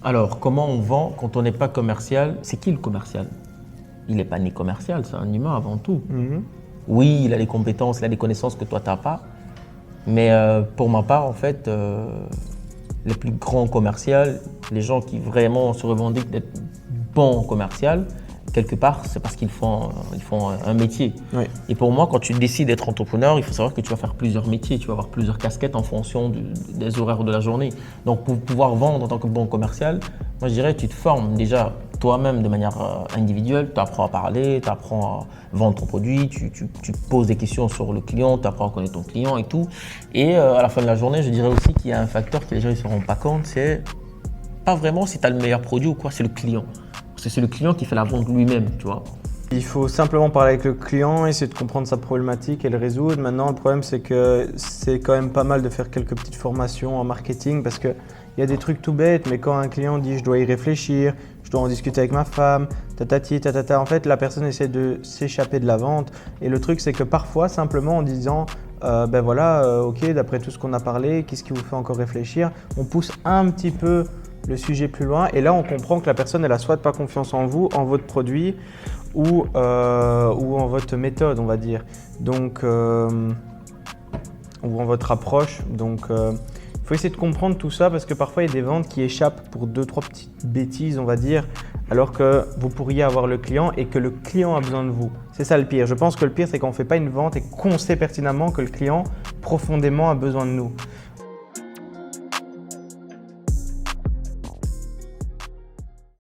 Alors, comment on vend quand on n'est pas commercial? C'est qui le commercial? Il n'est pas né commercial, c'est un humain avant tout. Mhm. Oui, il a des compétences, il a des connaissances que toi, tu n'as pas. Mais pour ma part, en fait, les plus grands commerciaux, les gens qui vraiment se revendiquent d'être bons commerciaux, quelque part, c'est parce qu'ils font un métier. Oui. Et pour moi, quand tu décides d'être entrepreneur, il faut savoir que tu vas faire plusieurs métiers, tu vas avoir plusieurs casquettes en fonction des horaires de la journée. Donc, pour pouvoir vendre en tant que bon commercial, moi, je dirais que tu te formes déjà toi-même de manière individuelle, tu apprends à parler, tu apprends à vendre ton produit, tu te poses des questions sur le client, tu apprends à connaître ton client et tout. Et à la fin de la journée, je dirais aussi qu'il y a un facteur que les gens ne se rendent pas compte, c'est pas vraiment si tu as le meilleur produit ou quoi, c'est le client. Parce que c'est le client qui fait la vente lui-même, tu vois. Il faut simplement parler avec le client, essayer de comprendre sa problématique et le résoudre. Maintenant, le problème, c'est que c'est quand même pas mal de faire quelques petites formations en marketing parce qu'il y a des trucs tout bêtes, mais quand un client dit je dois y réfléchir, je dois en discuter avec ma femme, tatati, tatata, en fait, la personne essaie de s'échapper de la vente. Et le truc, c'est que parfois, simplement en disant ben voilà, ok, d'après tout ce qu'on a parlé, qu'est-ce qui vous fait encore réfléchir, on pousse un petit peu le sujet plus loin et là, on comprend que la personne, elle a soit pas confiance en vous, en votre produit, ou en votre méthode, on va dire, donc, ou en votre approche. Donc, il faut essayer de comprendre tout ça parce que parfois, il y a des ventes qui échappent pour 2-3 petites bêtises, on va dire, alors que vous pourriez avoir le client et que le client a besoin de vous. C'est ça le pire. Je pense que le pire, c'est qu'on ne fait pas une vente et qu'on sait pertinemment que le client profondément a besoin de nous.